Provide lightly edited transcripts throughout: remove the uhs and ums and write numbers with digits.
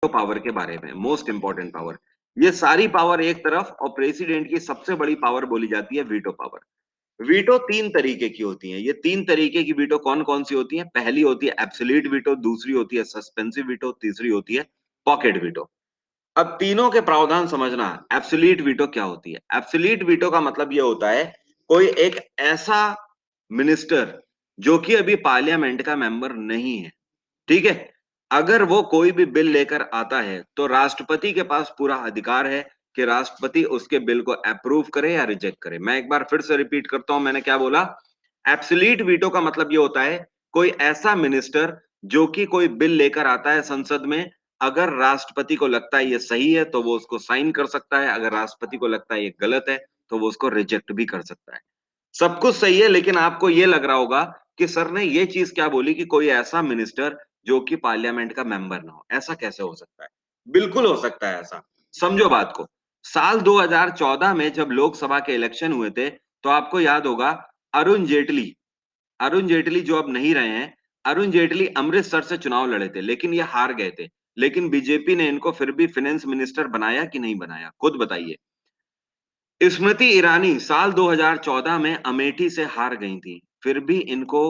Power के बारे में, मोस्ट इंपॉर्टेंट पावर। ये सारी पावर एक तरफ, और प्रेसिडेंट की सबसे बड़ी पावर बोली जाती है वीटो पावर। वीटो तीन तरीके की होती है। ये तीन तरीके की वीटो कौन कौन सी होती है? पहली होती है एब्सोल्यूट वीटो, दूसरी होती है सस्पेंसिव वीटो, तीसरी होती है पॉकेट वीटो। अब तीनों के प्रावधान समझना। एब्सोल्यूट वीटो क्या होती है? एब्सोल्यूट वीटो का मतलब यह होता है कोई एक ऐसा मिनिस्टर जो कि अभी पार्लियामेंट का मेंबर नहीं है, ठीक है, अगर वो कोई भी बिल लेकर आता है तो राष्ट्रपति के पास पूरा अधिकार है कि राष्ट्रपति उसके बिल को अप्रूव करे या रिजेक्ट करे। मैं एक बार फिर से रिपीट करता हूं, मैंने क्या बोला? एब्सोल्यूट वीटो का मतलब ये होता है कोई ऐसा मिनिस्टर जो कि कोई बिल लेकर आता है संसद में, अगर राष्ट्रपति को लगता है ये सही है तो वो उसको साइन कर सकता है, अगर राष्ट्रपति को लगता है ये गलत है तो वो उसको रिजेक्ट भी कर सकता है। सब कुछ सही है, लेकिन आपको ये लग रहा होगा कि सर ने ये चीज क्या बोली कि कोई ऐसा मिनिस्टर जो कि पार्लियामेंट का मेंबर ना हो। ऐसा कैसे हो सकता है? बिल्कुल हो सकता है ऐसा। समझो बात को। साल 2014 में जब लोकसभा के इलेक्शन हुए थे, तो आपको याद होगा अरुण जेटली, अरुण जेटली जो अब नहीं रहे हैं, अरुण जेटली अमृतसर से चुनाव लड़े थे, लेकिन ये हार गए थे। लेकिन बीजेपी ने इनको फिर भी फाइनेंस मिनिस्टर बनाया कि नहीं बनाया? खुद बताइए। स्मृति ईरानी साल 2014 में अमेठी से हार गई थी, फिर भी इनको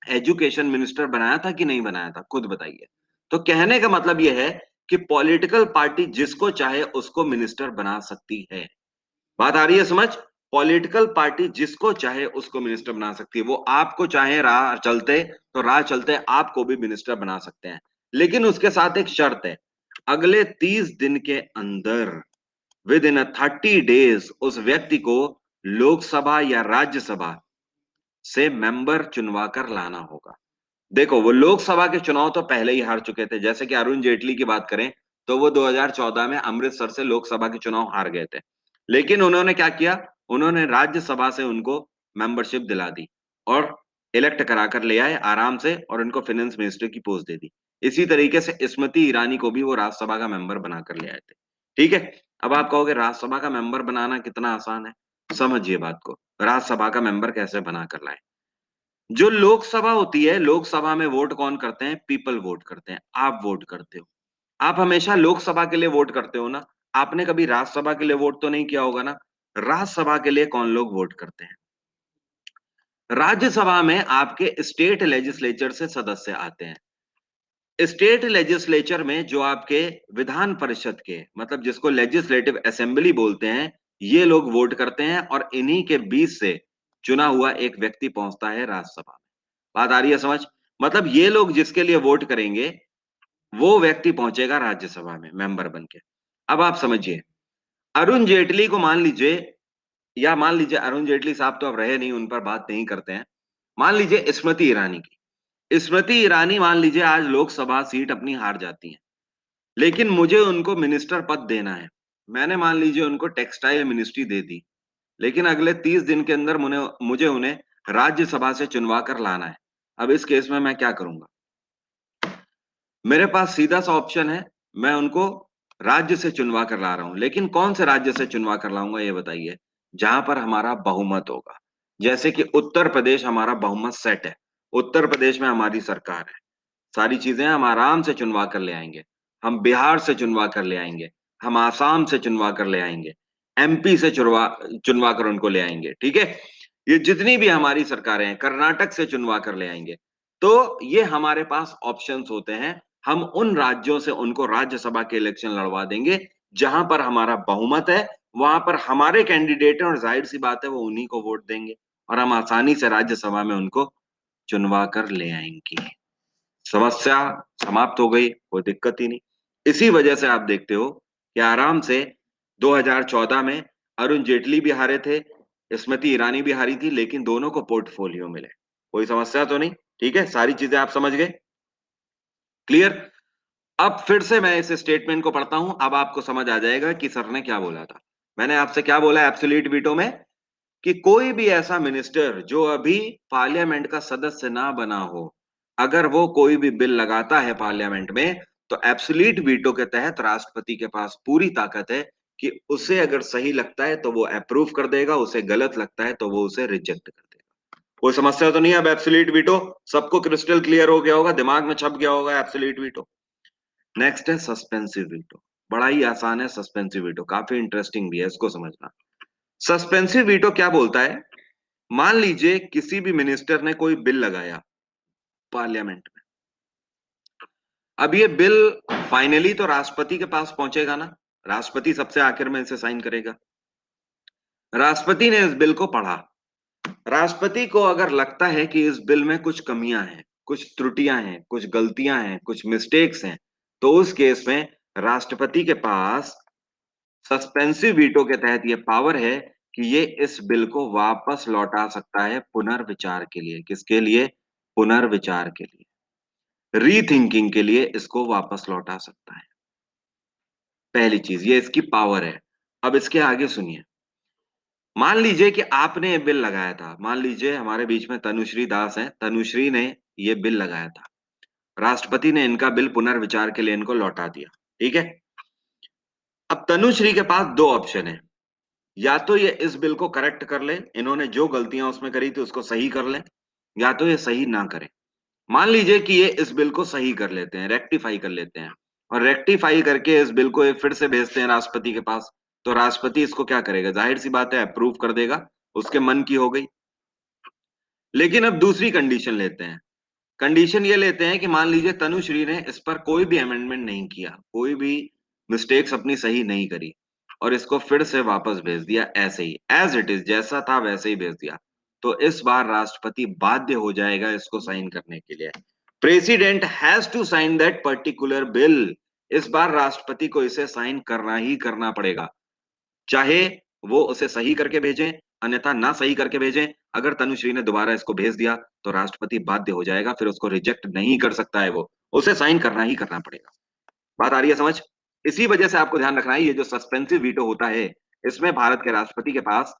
एजुकेशन मिनिस्टर बनाया था कि नहीं बनाया था? खुद बताइए। तो कहने का मतलब यह है कि पॉलिटिकल पार्टी जिसको चाहे उसको मिनिस्टर बना सकती है। बात आ रही है समझ? पॉलिटिकल पार्टी जिसको चाहे उसको मिनिस्टर बना सकती है। वो आपको चाहे राह चलते तो राह चलते आपको भी मिनिस्टर बना सकते हैं, लेकिन उसके साथ एक शर्त है। अगले 30 दिन के अंदर, विद इन 30 डेज, उस व्यक्ति को लोकसभा या राज्यसभा से मेंबर चुनवा कर लाना होगा। देखो, वो लोकसभा के चुनाव तो पहले ही हार चुके थे। जैसे कि अरुण जेटली की बात करें तो वो 2014 में अमृतसर से लोकसभा के चुनाव हार गए थे, लेकिन उन्होंने क्या किया? उन्होंने राज्यसभा से उनको मेंबरशिप दिला दी और इलेक्ट कराकर ले आए आराम से, और उनको फाइनेंस मिनिस्टर की पोस्ट दे दी। इसी तरीके से स्मृति ईरानी को भी वो राज्यसभा का मेंबर बनाकर ले आए थे, ठीक है। अब आप कहोगे राज्यसभा का मेंबर बनाना कितना आसान है। समझिए बात को, राज्यसभा का मेंबर कैसे बनाकर लाए। जो लोकसभा होती है, लोकसभा में वोट कौन करते हैं? पीपल वोट करते हैं, आप वोट करते हो। आप हमेशा लोकसभा के लिए वोट करते हो ना? आपने कभी राज्यसभा के लिए वोट तो नहीं किया होगा ना? राज्यसभा के लिए कौन लोग वोट करते हैं? राज्यसभा में आपके स्टेट लेजिस्लेचर से सदस्य आते हैं। स्टेट लेजिस्लेचर में जो आपके विधान परिषद के, मतलब जिसको लेजिस्लेटिव असेंबली बोलते हैं, ये लोग वोट करते हैं, और इन्हीं के बीच से चुना हुआ एक व्यक्ति पहुंचता है राज्यसभा में। बात आ रही है समझ? मतलब ये लोग जिसके लिए वोट करेंगे वो व्यक्ति पहुंचेगा राज्यसभा में मेंबर बन के। अब आप समझिए, अरुण जेटली को मान लीजिए, या मान लीजिए अरुण जेटली साहब तो अब रहे नहीं, उन पर बात नहीं करते हैं। मान लीजिए स्मृति ईरानी की, स्मृति ईरानी मान लीजिए आज लोकसभा सीट अपनी हार जाती है, लेकिन मुझे उनको मिनिस्टर पद देना है। मैंने मान लीजिए उनको टेक्सटाइल मिनिस्ट्री दे दी, लेकिन अगले 30 दिन के अंदर मुझे उन्हें राज्यसभा से चुनवा कर लाना है। अब इस केस में मैं क्या करूंगा? मेरे पास सीधा सा ऑप्शन है, मैं उनको राज्य से चुनवा कर ला रहा हूं, लेकिन कौन से राज्य से चुनवा कर लाऊंगा ये बताइए? जहां पर हमारा बहुमत होगा। जैसे कि उत्तर प्रदेश हमारा बहुमत सेट है, उत्तर प्रदेश में हमारी सरकार है, सारी चीजें हम आराम से चुनवा कर ले आएंगे। हम बिहार से चुनवा कर ले आएंगे, हम आसाम से चुनवा कर ले आएंगे, एमपी से चुनवा चुनवा कर उनको ले आएंगे, ठीक है। ये जितनी भी हमारी सरकारें हैं, कर्नाटक से चुनवा कर ले आएंगे। तो ये हमारे पास ऑप्शंस होते हैं। हम उन राज्यों से उनको राज्यसभा के इलेक्शन लड़वा देंगे जहां पर हमारा बहुमत है, वहां पर हमारे कैंडिडेट हैं, और जाहिर सी बात है वो उन्हीं को वोट देंगे, और हम आसानी से राज्यसभा में उनको चुनवा कर ले आएंगे। समस्या समाप्त हो गई, कोई दिक्कत ही नहीं। इसी वजह से आप देखते हो कि आराम से 2014 में अरुण जेटली भी हारे थे, स्मृति ईरानी भी हारी थी, लेकिन दोनों को पोर्टफोलियो मिले। कोई समस्या तो नहीं? ठीक है, सारी चीजें आप समझ गए, क्लियर। अब फिर से मैं इस स्टेटमेंट को पढ़ता हूं, अब आपको समझ आ जाएगा कि सर ने क्या बोला था। मैंने आपसे क्या बोला एब्सोल्यूट वीटो में? कि कोई भी ऐसा मिनिस्टर जो अभी पार्लियामेंट का सदस्य ना बना हो, अगर वो कोई भी बिल लगाता है पार्लियामेंट में, तो एब्सोल्यूट वीटो के तहत राष्ट्रपति के पास पूरी ताकत है कि उसे अगर सही लगता है तो वो अप्रूव कर देगा, उसे गलत लगता है तो वो उसे रिजेक्ट कर देगा। कोई समस्या तो नहीं है? अब एब्सोल्यूट वीटो सबको क्रिस्टल क्लियर हो गया होगा, दिमाग में छप गया होगा एब्सोल्यूट वीटो। नेक्स्ट है सस्पेंसिव वीटो। बड़ा ही आसान है सस्पेंसिव वीटो, काफी इंटरेस्टिंग भी है, इसको समझना। सस्पेंसिव वीटो क्या बोलता है? मान लीजिए किसी भी मिनिस्टर ने कोई बिल लगाया पार्लियामेंट में। अब ये बिल फाइनली तो राष्ट्रपति के पास पहुंचेगा ना, राष्ट्रपति सबसे आखिर में इसे साइन करेगा। राष्ट्रपति ने इस बिल को पढ़ा। राष्ट्रपति को अगर लगता है कि इस बिल में कुछ कमियां हैं, कुछ त्रुटियां हैं, कुछ गलतियां हैं, कुछ मिस्टेक्स हैं, तो उस केस में राष्ट्रपति के पास सस्पेंसिव वीटो के तहत ये पावर है कि ये इस बिल को वापस लौटा सकता है पुनर्विचार के लिए। किसके लिए? पुनर्विचार के लिए, रीथिंकिंग के लिए इसको वापस लौटा सकता है। पहली चीज ये इसकी पावर है। अब इसके आगे सुनिए। मान लीजिए कि आपने ये बिल लगाया था, मान लीजिए हमारे बीच में तनुश्री दास है, तनुश्री ने ये बिल लगाया था, राष्ट्रपति ने इनका बिल पुनर्विचार के लिए इनको लौटा दिया। ठीक है। अब तनुश्री के पास दो ऑप्शन है, या तो ये इस बिल को करेक्ट कर ले, इन्होंने जो गलतियां उसमें करी थी उसको सही कर ले, या तो ये सही ना करें। मान लीजिए कि ये इस बिल को सही कर लेते हैं, रेक्टिफाई कर लेते हैं, और रेक्टिफाई करके इस बिल को ये फिर से भेजते हैं राष्ट्रपति के पास, तो राष्ट्रपति इसको क्या करेगा? जाहिर सी बात है अप्रूव कर देगा, उसके मन की हो गई। लेकिन अब दूसरी कंडीशन लेते हैं। कंडीशन ये लेते हैं कि मान लीजिए तनुश्री ने इस पर कोई भी अमेंडमेंट नहीं किया, कोई भी मिस्टेक्स अपनी सही नहीं करी, और इसको फिर से वापस भेज दिया ऐसे ही एज इट इज, जैसा था वैसे ही भेज दिया। तो इस बार राष्ट्रपति बाध्य हो जाएगा इसको साइन करने के लिए। President has to sign that particular bill. इस बार राष्ट्रपति को इसे साइन करना ही करना पड़ेगा, चाहे वो उसे सही करके भेजें, अन्यथा ना सही करके भेजें। अगर तनुश्री ने दोबारा इसको भेज दिया तो राष्ट्रपति बाध्य हो जाएगा, फिर उसको रिजेक्ट नहीं कर सकता है, वो उसे साइन करना ही करना पड़ेगा। बात आ रही है समझ? इसी वजह से आपको ध्यान रखना है, ये जो सस्पेंसिव वीटो होता है, इसमें भारत के राष्ट्रपति के पास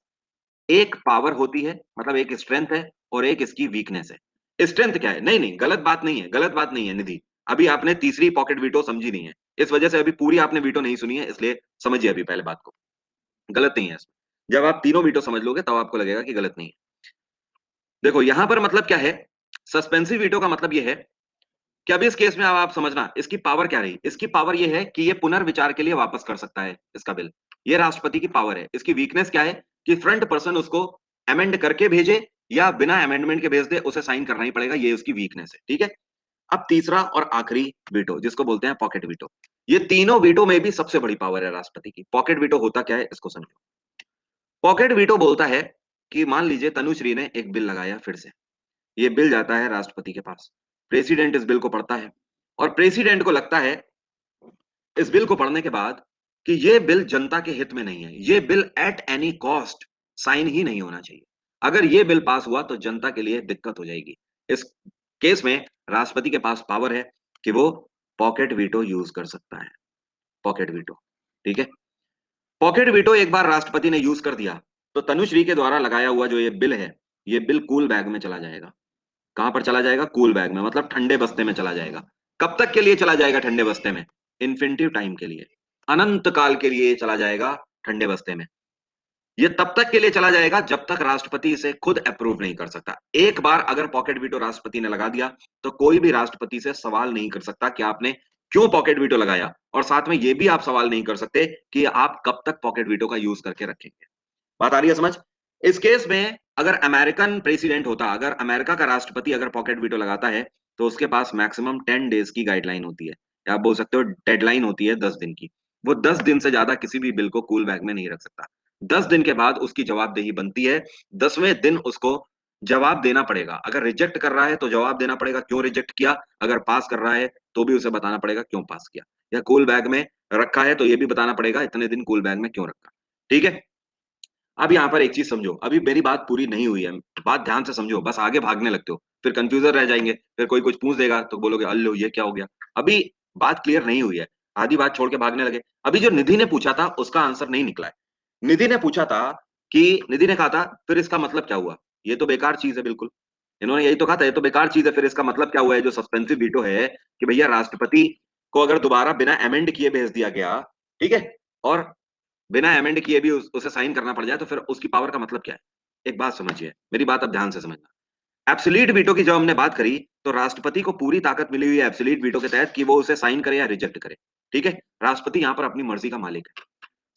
एक पावर होती है, मतलब एक स्ट्रेंथ है और एक इसकी वीकनेस है। स्ट्रेंथ क्या है? नहीं नहीं, गलत बात नहीं है, गलत बात नहीं है निधि। अभी आपने तीसरी पॉकेट वीटो समझी नहीं है, इस वजह से अभी पूरी आपने वीटो नहीं सुनी है, इसलिए समझिए अभी पहले बात को। गलत नहीं है इसमें। जब आप तीनों वीटो समझ लोगे तब आपको लगेगा कि गलत नहीं है। देखो यहां पर मतलब क्या है, सस्पेंसिव वीटो का मतलब यह है कि अभी इस केस में अब आप समझना इसकी पावर क्या रही। इसकी पावर यह है कि ये पुनर्विचार के लिए वापस कर सकता है इसका बिल, ये राष्ट्रपति की पावर है। इसकी वीकनेस क्या है कि फ्रंट पर्सन उसको अमेंड करके भेजे या बिना अमेंडमेंट के भेज दे, उसे साइन करना ही पड़ेगा, ये उसकी वीकनेस है। ठीक है। अब तीसरा और आखिरी वीटो जिसको बोलते हैं पॉकेट वीटो। ये तीनों वीटो में भी सबसे बड़ी पावर है राष्ट्रपति की। पॉकेट वीटो होता क्या है इसको समझो। पॉकेट वीटो बोलता है कि मान लीजिए तनुश्री ने एक बिल लगाया, फिर से ये बिल जाता है राष्ट्रपति के पास, प्रेसिडेंट इस बिल को पढ़ता है, और प्रेसिडेंट को लगता है इस बिल को पढ़ने के बाद कि ये बिल जनता के हित में नहीं है, ये bill at any cost sign ही नहीं होना चाहिए। अगर ये बिल पास हुआ तो जनता के लिए दिक्कत हो जाएगी। इस केस में राष्ट्रपति के पास पावर है कि वो पॉकेट वीटो यूज कर सकता है। Pocket veto. ठीक है। पॉकेट वीटो एक बार राष्ट्रपति ने यूज कर दिया तो तनुश्री के द्वारा लगाया हुआ जो ये बिल है, ये बिल कूल बैग में चला जाएगा। कहां पर चला जाएगा? कूल बैग में, मतलब ठंडे बस्ते में चला जाएगा। कब तक के लिए चला जाएगा ठंडे बस्ते में? इन्फिनिटिव टाइम के लिए, अनंत काल के लिए चला जाएगा ठंडे बस्ते में। ये तब तक के लिए चला जाएगा जब तक राष्ट्रपति इसे खुद अप्रूव नहीं कर सकता। एक बार अगर पॉकेट वीटो राष्ट्रपति ने लगा दिया तो कोई भी राष्ट्रपति से सवाल नहीं कर सकता कि आपने क्यों पॉकेट वीटो लगाया, और साथ में यह भी आप सवाल नहीं कर सकते कि आप कब तक पॉकेट वीटो का यूज करके रखेंगे। बात आ रही है समझ? इस केस में अगर अमेरिकन प्रेसिडेंट होता, अगर अमेरिका का राष्ट्रपति अगर पॉकेट वीटो लगाता है, तो उसके पास मैक्सिमम 10 डेज की गाइडलाइन होती है, या आप बोल सकते हो डेडलाइन होती है 10 दिन की। वो 10 दिन से ज्यादा किसी भी बिल को कूल बैग में नहीं रख सकता। 10 दिन के बाद उसकी जवाबदेही बनती है। 10वें दिन उसको जवाब देना पड़ेगा। अगर रिजेक्ट कर रहा है तो जवाब देना पड़ेगा क्यों रिजेक्ट किया, अगर पास कर रहा है तो भी उसे बताना पड़ेगा क्यों पास किया, या कूल बैग में रखा है तो ये भी बताना पड़ेगा इतने दिन कूल बैग में क्यों रखा। ठीक है। अब यहाँ पर एक चीज समझो, अभी मेरी बात पूरी नहीं हुई है, बात ध्यान से समझो, बस आगे भागने लगते हो, फिर कंफ्यूजन रह जाएंगे, फिर कोई कुछ पूछ देगा तो बोलोगे अल्लो ये क्या हो गया। अभी बात क्लियर नहीं हुई है, आधी बात छोड़ के भागने लगे। अभी जो निधि ने पूछा था उसका आंसर नहीं निकला है। निधि ने पूछा था कि, निधि ने कहा था फिर इसका मतलब क्या हुआ, ये तो बेकार चीज है बिल्कुल। इन्होंने यही तो कहा था ये तो बेकार चीज है, फिर इसका मतलब क्या हुआ है जो सस्पेंसिव वीटो है, कि भैया राष्ट्रपति को अगर दोबारा बिना अमेंड किए भेज दिया गया, ठीक है, और बिना अमेंड किए भी उसे साइन करना पड़ जाए तो फिर उसकी पावर का मतलब क्या है? एक बात समझिए, मेरी बात अब ध्यान से समझना। एब्सोल्यूट वीटो की जब हमने बात करी तो राष्ट्रपति को पूरी ताकत मिली हुई है एब्सोल्यूट वीटो के तहत कि वो उसे साइन करे या रिजेक्ट करे। ठीक है, राष्ट्रपति यहां पर अपनी मर्जी का मालिक है।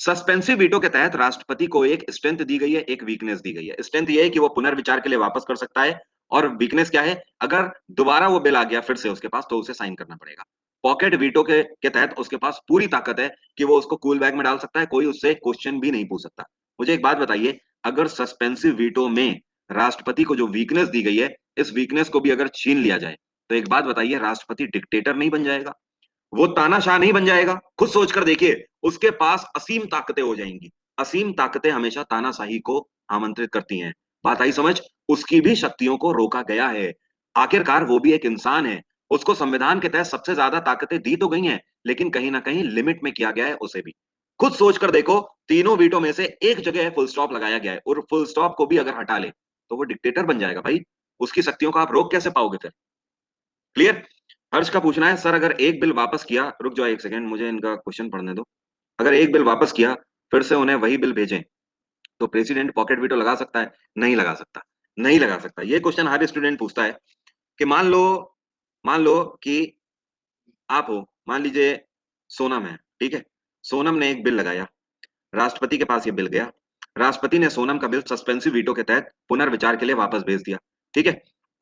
सस्पेंसिव वीटो के तहत राष्ट्रपति को एक स्ट्रेंथ दी गई है, एक वीकनेस दी गई है। स्ट्रेंथ ये है कि वो पुनर्विचार के लिए वापस कर सकता है, और वीकनेस क्या है, अगर दोबारा वो बिल आ गया फिर से उसके पास तो उसे साइन करना पड़ेगा। पॉकेट वीटो के तहत उसके पास पूरी ताकत है कि वो उसको कूल बैग में डाल सकता है, कोई उससे क्वेश्चन भी नहीं पूछ सकता। मुझे एक बात बताइए, अगर सस्पेंसिव वीटो में राष्ट्रपति को जो वीकनेस दी गई है, इस वीकनेस को भी अगर छीन लिया जाए, तो एक बात बताइए, राष्ट्रपति डिक्टेटर नहीं बन जाएगा? वो तानाशाह नहीं बन जाएगा? खुद सोचकर देखिए, उसके पास असीम ताकतें हो जाएंगी। असीम ताकतें हमेशा तानाशाही को आमंत्रित करती हैं। बात आई समझ? उसकी भी शक्तियों को रोका गया है। आखिरकार वो भी एक इंसान है। उसको संविधान के तहत सबसे ज्यादा ताकतें दी तो गई हैं, लेकिन कहीं ना कहीं लिमिट में किया गया है उसे भी। खुद सोचकर देखो, तीनों वीटो में से एक जगह फुल स्टॉप लगाया गया है, और फुल स्टॉप को भी अगर हटा ले तो वो डिक्टेटर बन जाएगा भाई। उसकी शक्तियों को आप रोक कैसे पाओगे फिर? क्लियर? हर्ष का पूछना है, सर अगर एक बिल वापस किया, रुक जाओ एक सेकंड, मुझे इनका क्वेश्चन पढ़ने दो। अगर एक बिल वापस किया, फिर से उन्हें वही बिल भेजें, तो प्रेसिडेंट पॉकेट वीटो लगा सकता है? नहीं लगा सकता। नहीं लगा सकता। ये क्वेश्चन हर स्टूडेंट पूछता है कि मान लो कि आप हो, मान लीजिए सोनम है, ठीक है। सोनम ने एक बिल लगाया, राष्ट्रपति के पास ये बिल गया, राष्ट्रपति ने सोनम का बिल सस्पेंसिव वीटो के तहत पुनर्विचार के लिए वापस भेज दिया। ठीक है,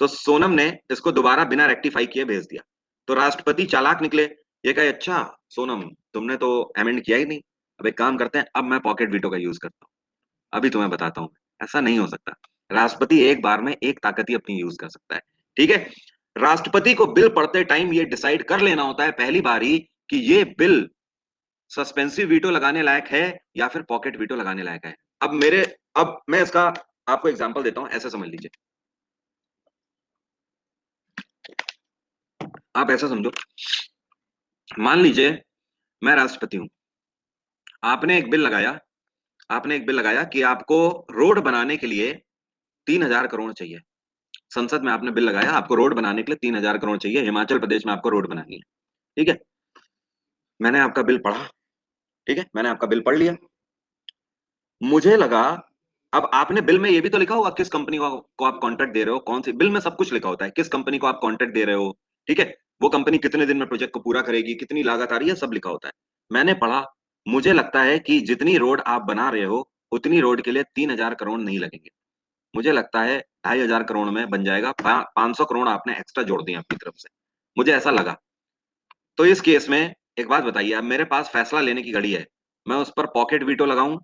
तो सोनम ने इसको दोबारा बिना रेक्टिफाई किए भेज दिया। तो राष्ट्रपति चालाक निकले, ये कहे अच्छा सोनम, तुमने तो अमेंड किया ही नहीं, अब एक काम करते हैं, अब मैं पॉकेट वीटो का यूज करता हूँ, अभी तुम्हें बताता हूँ। ऐसा नहीं हो सकता। राष्ट्रपति एक बार में एक ताकत ही अपनी यूज कर सकता है। ठीक है, राष्ट्रपति को बिल पढ़ते टाइम ये डिसाइड कर लेना होता है पहली बार ही कि ये बिल सस्पेंसिव वीटो लगाने लायक है या फिर पॉकेट वीटो लगाने लायक है। अब मैं इसका आपको एग्जांपल देता हूं, ऐसे समझ लीजिए। आप ऐसा समझो, मान लीजिए मैं राष्ट्रपति हूं, आपने एक बिल लगाया, आपने एक बिल लगाया कि आपको रोड बनाने के लिए 3,000 करोड़ चाहिए। संसद में आपने बिल लगाया, आपको रोड बनाने के लिए 3,000 करोड़ चाहिए, हिमाचल प्रदेश में आपको रोड बनानी है। ठीक है, मैंने आपका बिल पढ़ा, ठीक है, मैंने आपका बिल पढ़ लिया। मुझे लगा, अब आपने बिल में ये भी तो लिखा होगा किस कंपनी को आप कॉन्ट्रैक्ट दे रहे हो, कौन सी, बिल में सब कुछ लिखा होता है, किस कंपनी को आप कॉन्ट्रैक्ट दे रहे हो। ठीक है, वो कंपनी कितने दिन में प्रोजेक्ट को पूरा करेगी, कितनी लागत आ रही है, सब लिखा होता है। मैंने पढ़ा, मुझे लगता है कि जितनी रोड आप बना रहे हो उतनी रोड के लिए 3,000 करोड़ नहीं लगेंगे। मुझे लगता है 2,500 करोड़ में बन जाएगा। 500 करोड़ आपने एक्स्ट्रा जोड़ दिए अपनी तरफ से, मुझे ऐसा लगा। तो इस केस में एक बात बताइए, अब मेरे पास फैसला लेने की घड़ी है, मैं उस पर पॉकेट वीटो लगाऊं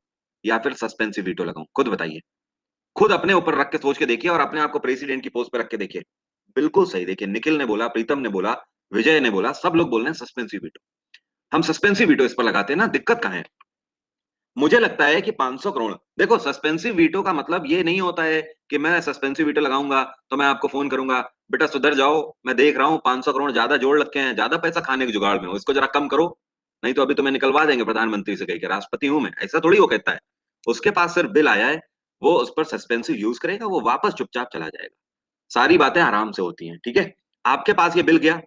या फिर सस्पेंसिव वीटो लगाऊं? खुद बताइए, खुद अपने ऊपर रख के सोच के देखिए, और अपने आप को प्रेसिडेंट की पोस्ट पे रख के देखिए। बिल्कुल सही, देखिए निखिल ने बोला, प्रीतम ने बोला, विजय ने बोला, सब लोग बोल रहे हैं सस्पेंसिव वीटो। हम सस्पेंसिव वीटो इस पर लगाते हैं ना, दिक्कत कहां है? मुझे लगता है कि 500 करोड़, देखो सस्पेंसिव वीटो का मतलब ये नहीं होता है कि मैं सस्पेंसिव वीटो लगाऊंगा तो मैं आपको फोन करूंगा, बेटा सुधर जाओ, मैं देख रहा हूँ 500 करोड़ ज्यादा जोड़ रखे हैं, ज्यादा पैसा खाने के जुगाड़ में हो, इसको जरा कम करो, नहीं तो अभी तुम्हें निकलवा देंगे प्रधानमंत्री से कह के, राष्ट्रपति हूं मैं, ऐसा थोड़ी वो कहता है। उसके पास सिर्फ बिल आया है, वो उस पर सस्पेंसिव यूज करेगा, वो वापस चुपचाप चला जाएगा। सारी बातें आराम से होती हैं। ठीक है, आपके पास ये बिल गया,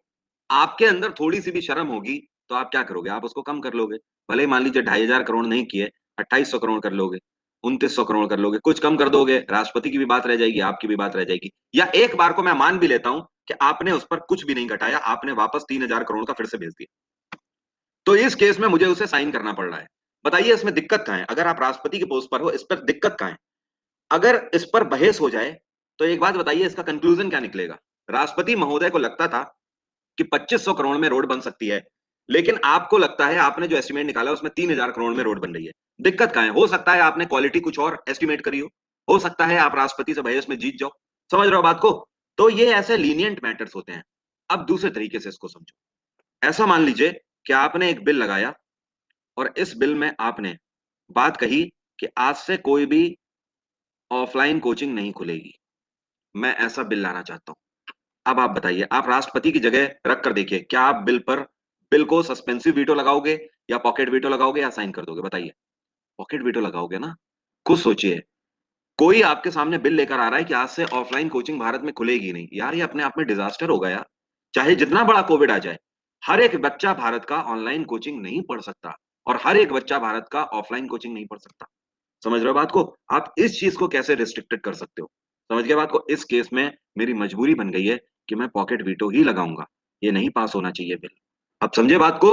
आपके अंदर थोड़ी सी भी शर्म होगी तो आप क्या करोगे, आप उसको कम कर लोगे। भले ही मान लीजिए 2,500 करोड़ नहीं किए, 2,800 करोड़ कर लोगे, 2,900 करोड़ कर लोगे, कुछ कम कर दोगे, राष्ट्रपति की भी बात रह जाएगी, आपकी भी बात रह जाएगी। या एक बार को मैं मान भी लेता हूं कि आपने उस पर कुछ भी नहीं घटाया, आपने वापस 3,000 करोड़ का फिर से भेज दिया, तो इस केस में मुझे उसे साइन करना पड़ रहा है। बताइए इसमें दिक्कत कहां है? अगर आप राष्ट्रपति की पोस्ट पर हो, इस पर दिक्कत कहां है? अगर इस पर बहस हो जाए तो एक बात बताइए, इसका कंक्लूजन क्या निकलेगा? राष्ट्रपति महोदय को लगता था कि 2,500 करोड़ में रोड बन सकती है, लेकिन आपको लगता है, आपने जो एस्टिमेट निकाला उसमें 3,000 करोड़ में रोड बन रही है। दिक्कत कहां है? हो सकता है आपने क्वालिटी कुछ और एस्टिमेट करी हो सकता है आप राष्ट्रपति से बहस में जीत जाओ। समझ रहे हो बात को? तो ये ऐसे लीनियंट मैटर्स होते हैं। अब दूसरे तरीके से इसको समझो, ऐसा मान लीजिए कि आपने एक बिल लगाया, और इस बिल में आपने बात कही कि आज से कोई भी ऑफलाइन कोचिंग नहीं खुलेगी। मैं ऐसा बिल लाना चाहता हूं। अब आप बताइए, आप राष्ट्रपति की जगह रख कर देखिए, क्या आप बिल को सस्पेंसिव वीटो लगाओगे या पॉकेट वीटो लगाओगे या साइन कर दोगे? बताइए। पॉकेट वीटो लगाओगे ना? खुद सोचिए, कोई आपके सामने बिल लेकर आ रहा है कि आज से ऑफलाइन कोचिंग भारत में खुलेगी नहीं, यार ये अपने आप में डिजास्टर होगा यार। चाहे जितना बड़ा कोविड आ जाए, हर एक बच्चा भारत का ऑनलाइन कोचिंग नहीं पढ़ सकता, और हर एक बच्चा भारत का ऑफलाइन कोचिंग नहीं पढ़ सकता। समझ रहे हो बात को? आप इस चीज को कैसे रिस्ट्रिक्टेड कर सकते हो? समझ गए बात को? इस केस में मेरी मजबूरी बन गई है कि मैं पॉकेट वीटो ही लगाऊंगा, ये नहीं पास होना चाहिए बिल। अब समझे बात को?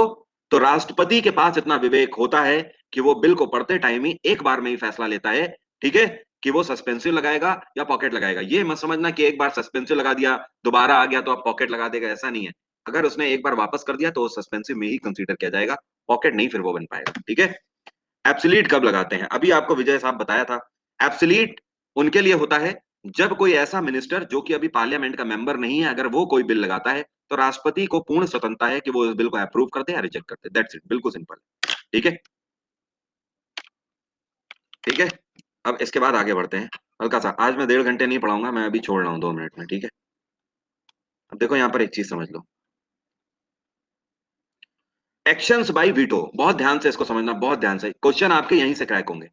तो राष्ट्रपति के पास इतना विवेक होता है कि वो बिल को पढ़ते टाइम ही एक बार में ही फैसला लेता है, ठीक है, कि वो सस्पेंसिव लगाएगा या पॉकेट लगाएगा। ये मत समझना कि एक बार सस्पेंसिव लगा दिया, दोबारा आ गया तो अब पॉकेट लगा देगा, ऐसा नहीं है। अगर उसने एक बार वापस कर दिया तो सस्पेंसिव में ही कंसीडर किया जाएगा, पॉकेट नहीं फिर वो बन पाएगा, ठीक है। एब्सोल्यूट कब लगाते हैं? अभी आपको विजय साहब बताया था। एब्सोल्यूट उनके लिए होता है जब कोई ऐसा मिनिस्टर जो कि अभी पार्लियामेंट का मेंबर नहीं है, अगर वो कोई बिल लगाता है तो राष्ट्रपति को पूर्ण स्वतंत्रता है कि वो उस बिल को अप्रूव करते या रिजेक्ट करते। दैट्स इट, बिल्कुल सिंपल। ठीक है, ठीक है। अब इसके बाद आगे बढ़ते हैं। हल्का सा आज मैं 1.5 घंटे नहीं पढ़ाऊंगा, मैं अभी छोड़ रहा हूँ 2 मिनट में, ठीक है। अब देखो यहाँ पर एक चीज समझ लो, एक्शंस बाय वीटो। बहुत ध्यान से इसको समझना, बहुत ध्यान से, क्वेश्चन आपके यहीं से क्रैक होंगे।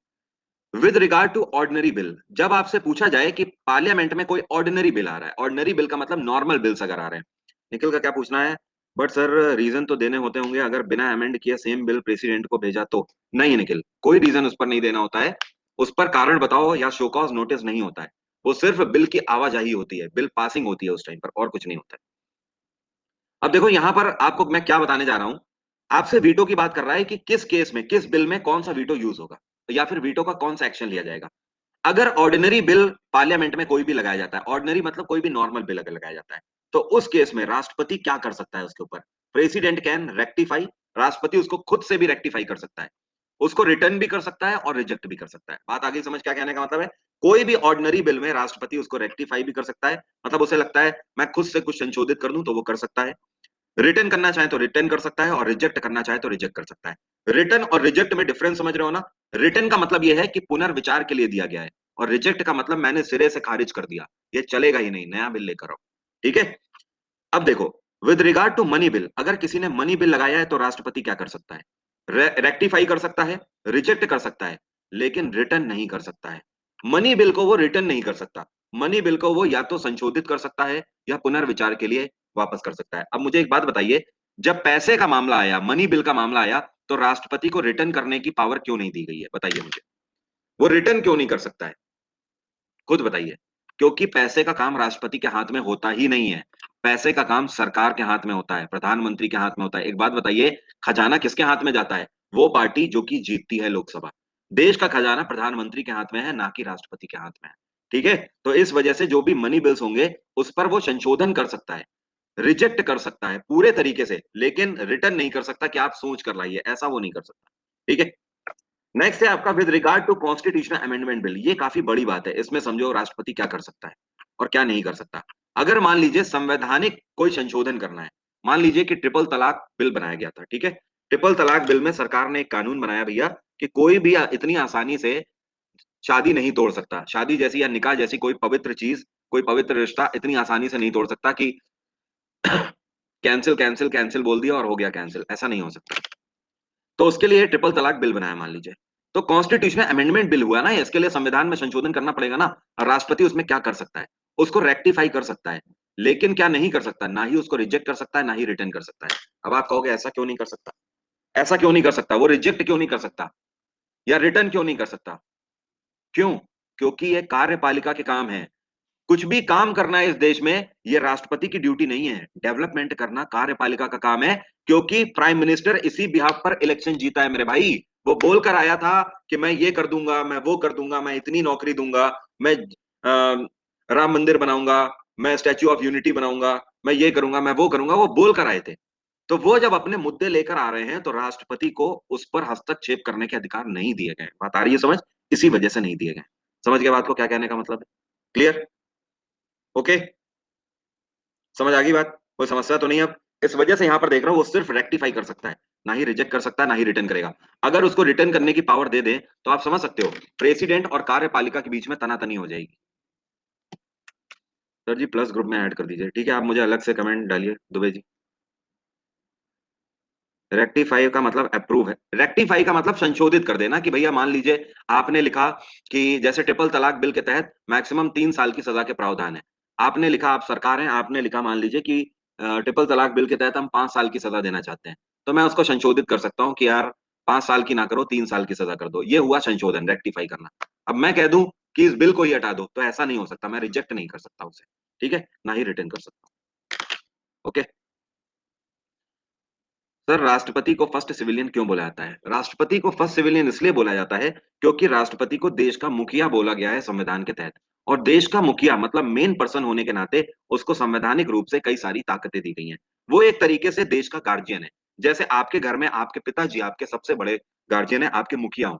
With regard to ordinary bill, जब आपसे पूछा जाए कि पार्लियामेंट में कोई ऑर्डिनरी बिल आ रहा है, ऑर्डिनरी बिल का मतलब नॉर्मल बिल्स अगर आ रहे हैं, निखिल का क्या पूछना है? बट सर रीजन तो देने होते होंगे, अगर बिना अमेंड किए सेम बिल प्रेसिडेंट को भेजा तो। नहीं निखिल, कोई रीजन उस पर नहीं देना होता है, उस पर कारण बताओ या शो कॉज नोटिस नहीं होता है। वो सिर्फ बिल की आवाजाही होती है, बिल पासिंग होती है उस टाइम पर, और कुछ नहीं होता है। अब देखो यहां पर आपको मैं क्या बताने जा रहा हूं, आपसे वीटो की बात कर रहा है कि किस केस में, किस बिल में कौन सा वीटो यूज होगा, या फिर वीटो का कौन सा एक्शन लिया जाएगा। अगर ऑर्डिनरी बिल पार्लियामेंट में कोई भी लगाया जाता है, ऑर्डिनरी मतलब कोई भी नॉर्मल बिल अगर लगाया जाता है, तो उस केस में राष्ट्रपति क्या कर सकता है उसके ऊपर? प्रेसिडेंट कैन रेक्टिफाई, राष्ट्रपति उसको खुद से भी रेक्टिफाई कर सकता है, उसको रिटर्न भी कर सकता है और रिजेक्ट भी कर सकता है। बात आगे समझ, क्या कहने का मतलब है? कोई भी ऑर्डिनरी बिल में राष्ट्रपति उसको रेक्टिफाई भी कर सकता है, मतलब उसे लगता है मैं खुद से कुछ संशोधित कर दूं तो वो कर सकता है, रिटर्न करना चाहे तो रिटर्न कर सकता है, और रिजेक्ट करना चाहे तो रिजेक्ट कर सकता है। रिटर्न और रिजेक्ट में डिफरेंस समझ रहे हो ना? रिटर्न का मतलब यह है कि पुनर्विचार के लिए दिया गया है, और रिजेक्ट का मतलब मैंने सिरे से खारिज कर दिया, ये चलेगा ही नहीं, नया बिल लेकर आओ। ठीक है। अब देखो, with regard to money bill, अगर किसी ने मनी बिल लगाया है तो राष्ट्रपति क्या कर सकता है? रेक्टिफाई कर सकता है, रिजेक्ट कर सकता है, लेकिन रिटर्न नहीं कर सकता है। मनी बिल को वो रिटर्न नहीं कर सकता, मनी बिल को वो या तो संशोधित कर सकता है या पुनर्विचार के लिए वापस कर सकता है। अब मुझे एक बात बताइए, जब पैसे का मामला आया, मनी बिल का मामला आया, तो राष्ट्रपति को रिटर्न करने की पावर क्यों नहीं दी गई है? बताइए मुझे, वो रिटर्न क्यों नहीं कर सकता है? खुद बताइए। क्योंकि पैसे का काम राष्ट्रपति के हाथ में होता ही नहीं है, पैसे का काम सरकार के हाथ में होता है, प्रधानमंत्री के हाथ में होता है। एक बात बताइए, खजाना किसके हाथ में जाता है? वो पार्टी जो कि जीतती है लोकसभा। देश का खजाना प्रधानमंत्री के हाथ में है, ना कि राष्ट्रपति के हाथ में है। ठीक है, तो इस वजह से जो भी मनी बिल्स होंगे उस पर वो संशोधन कर सकता है, रिजेक्ट कर सकता है पूरे तरीके से, लेकिन रिटर्न नहीं कर सकता कि आप सोच कर लाइए, ऐसा वो नहीं कर सकता। ठीक है। नेक्स्ट है आपका with regard to constitutional amendment bill. ये काफी बड़ी बात है, इसमें समझो राष्ट्रपति क्या कर सकता है और क्या नहीं कर सकता। अगर मान लीजिए संवैधानिक कोई संशोधन करना है, मान लीजिए कि ट्रिपल तलाक बिल बनाया गया था, ठीक है। ट्रिपल तलाक बिल में सरकार ने एक कानून बनाया भैया कि कोई भी इतनी आसानी से शादी नहीं तोड़ सकता, शादी जैसी या निकाह जैसी कोई पवित्र चीज, कोई पवित्र रिश्ता इतनी आसानी से नहीं तोड़ सकता कि कैंसिल कैंसिल कैंसिल बोल दिया और हो गया कैंसिल, ऐसा नहीं हो सकता। तो उसके लिए ट्रिपल तलाक बिल बनाया मान लीजिए, तो कॉन्स्टिट्यूशनल अमेंडमेंट बिल हुआ ना, इसके लिए संविधान में संशोधन करना पड़ेगा ना। और राष्ट्रपति उसमें क्या कर सकता है? उसको रेक्टिफाई कर सकता है, लेकिन क्या नहीं कर सकता? ना ही उसको रिजेक्ट कर सकता है, ना ही रिटर्न कर सकता है। अब आप कहोगे ऐसा क्यों नहीं कर सकता? ऐसा क्यों नहीं कर सकता? वो रिजेक्ट क्यों नहीं कर सकता या रिटर्न क्यों नहीं कर सकता? क्यों? क्योंकि ये कार्यपालिका के काम है। कुछ भी काम करना है इस देश में, ये राष्ट्रपति की ड्यूटी नहीं है। डेवलपमेंट करना कार्यपालिका का काम है, क्योंकि प्राइम मिनिस्टर इसी बिहाफ पर इलेक्शन जीता है मेरे भाई। वो बोलकर आया था कि मैं ये कर दूंगा, मैं वो कर दूंगा, मैं इतनी नौकरी दूंगा, मैं राम मंदिर बनाऊंगा, मैं स्टैच्यू ऑफ यूनिटी बनाऊंगा, मैं ये करूंगा, मैं वो करूंगा, वो बोलकर आए थे। तो वो जब अपने मुद्दे लेकर आ रहे हैं तो राष्ट्रपति को उस पर हस्तक्षेप करने के अधिकार नहीं दिए गए। बात आ रही है समझ? इसी वजह से नहीं दिए गए। समझ गए बात को, क्या कहने का मतलब है? क्लियर? ओके, समझ आ गई बात? कोई समस्या तो नहीं? अब इस वजह से यहां पर देख रहा हूं वो सिर्फ रेक्टिफाई कर सकता है, ना ही रिजेक्ट कर सकता है, ना ही रिटर्न करेगा। अगर उसको रिटर्न करने की पावर दे दें तो आप समझ सकते हो प्रेसिडेंट और कार्यपालिका के बीच में तनातनी हो जाएगी। सर जी प्लस ग्रुप में ऐड कर दीजिए, ठीक है। आप मुझे अलग से कमेंट डालिए दुबे जी। रेक्टिफाई का मतलब अप्रूव है, रेक्टिफाई का मतलब संशोधित कर देना कि भैया मान लीजिए आपने लिखा कि जैसे ट्रिपल तलाक बिल के तहत मैक्सिमम 3 साल की सजा के प्रावधान है। आपने लिखा, आप सरकार हैं, आपने लिखा मान लीजिए कि ट्रिपल तलाक बिल के तहत हम 5 साल की सजा देना चाहते हैं, तो मैं उसको संशोधित कर सकता हूँ कि यार 5 साल की ना करो, 3 साल की सजा कर दो। ये हुआ संशोधन, रेक्टिफाई करना। अब मैं कह दूं कि इस बिल को ही हटा दो, तो ऐसा नहीं हो सकता, मैं रिजेक्ट नहीं कर सकता उसे, ठीक है, ना ही रिटर्न कर सकता। ओके। सर, राष्ट्रपति को फर्स्ट सिविलियन क्यों बोला जाता है? राष्ट्रपति को फर्स्ट सिविलियन इसलिए बोला जाता है क्योंकि राष्ट्रपति को देश का मुखिया बोला गया है संविधान के तहत, और देश का मुखिया मतलब मेन पर्सन होने के नाते उसको संवैधानिक रूप से कई सारी ताकतें दी गई हैं। वो एक तरीके से देश का गार्जियन है। जैसे आपके घर में आपके पिताजी आपके सबसे बड़े गार्जियन है, आपके मुखिया हों,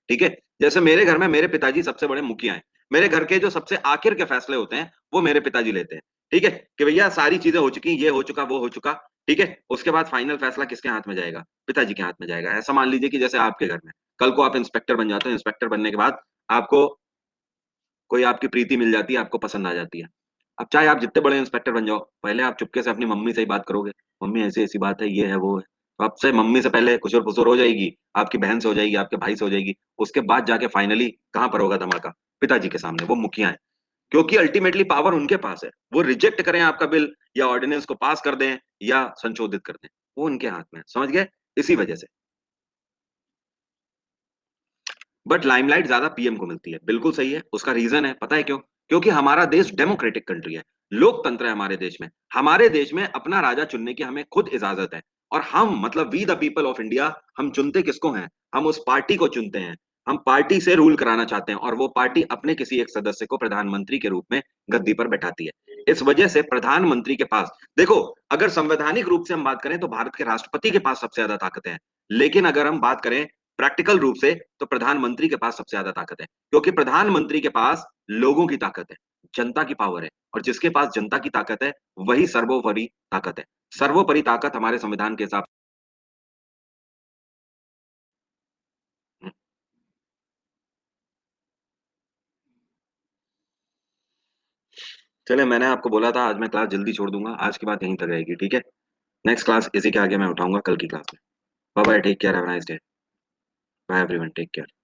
ठीक है? जैसे मेरे घर में मेरे पिताजी सबसे बड़े मुखिया हैं। मेरे घर के जो सबसे आखिर के फैसले होते हैं, वो मेरे पिताजी लेते हैं। ठीक है? कि भैया सारी चीज़ें हो चुकी, ये हो चुका, वो हो चुका, ठीक है? उसके बाद फाइनल फैसला किसके हाथ में जाएगा? पिताजी के हाथ में जाएगा। ऐसा मान लीजिए कि जैसे आपके घर में, कल को आप इंस्पेक्टर बन जाते हो, इंस्पेक्टर बनने के बाद आपको कोई आपकी प्रीति मिल जाती है, आपको पसंद आ जाती है। अब चाहे आप जितने बड़े इंस्पेक्टर बन जाओ, पहले आप चुपके से अपनी मम्मी से ही बात करोगे, "मम्मी ऐसी-ऐसी बात है, ये है, वो है।" तो आपसे मम्मी से पहले खुसर-फुसर हो जाएगी, आपकी बहन से हो जाएगी, आपके भाई से हो जाएगी, उसके बाद जाके फाइनली कहाँ पर होगा धमाका? पिताजी के सामने, वो मुखिया हैं। क्योंकि अल्टीमेटली पावर उनके पास है। वो रिजेक्ट करें आपका बिल या ऑर्डिनेंस को पास कर दें या संशोधित कर दें, वो उनके हाथ में है, समझ गए? इसी वजह से। बट लाइमलाइट ज्यादा पीएम को मिलती है, बिल्कुल सही है। उसका रीजन है, पता है क्यों? क्योंकि हमारा देश डेमोक्रेटिक कंट्री है, लोकतंत्र है हमारे देश में। हमारे देश में अपना राजा चुनने की हमें खुद इजाजत है, और हम मतलब we the people of India, हम चुनते किसको हैं? हम उस पार्टी को चुनते हैं। हम पार्टी से रूल कराना चाहते हैं, और वो पार्टी अपने किसी एक सदस्य को प्रधानमंत्री के रूप में गद्दी पर बैठाती है। इस वजह से प्रधानमंत्री के पास, देखो, अगर संवैधानिक रूप से हम बात करें तो भारत के राष्ट्रपति के पास सबसे ज्यादा ताकत है। लेकिन अगर हम बात करें प्रैक्टिकल रूप से, तो प्रधानमंत्री के पास सबसे ज्यादा ताकत है, क्योंकि प्रधानमंत्री के पास लोगों की ताकत है, जनता की पावर है, और जिसके पास जनता की ताकत है, वही सर्वोपरि ताकत है। सर्वोपरि ताकत हमारे संविधान के हिसाब से। चलिए, मैंने आपको बोला था आज मैं क्लास जल्दी छोड़ दूंगा, आज की बात यहीं तक रहेगी, ठीक है? नेक्स्ट क्लास इसी के आगे मैं उठाऊंगा कल की क्लास में। Bye bye, take care, have a nice day. Bye everyone, take care.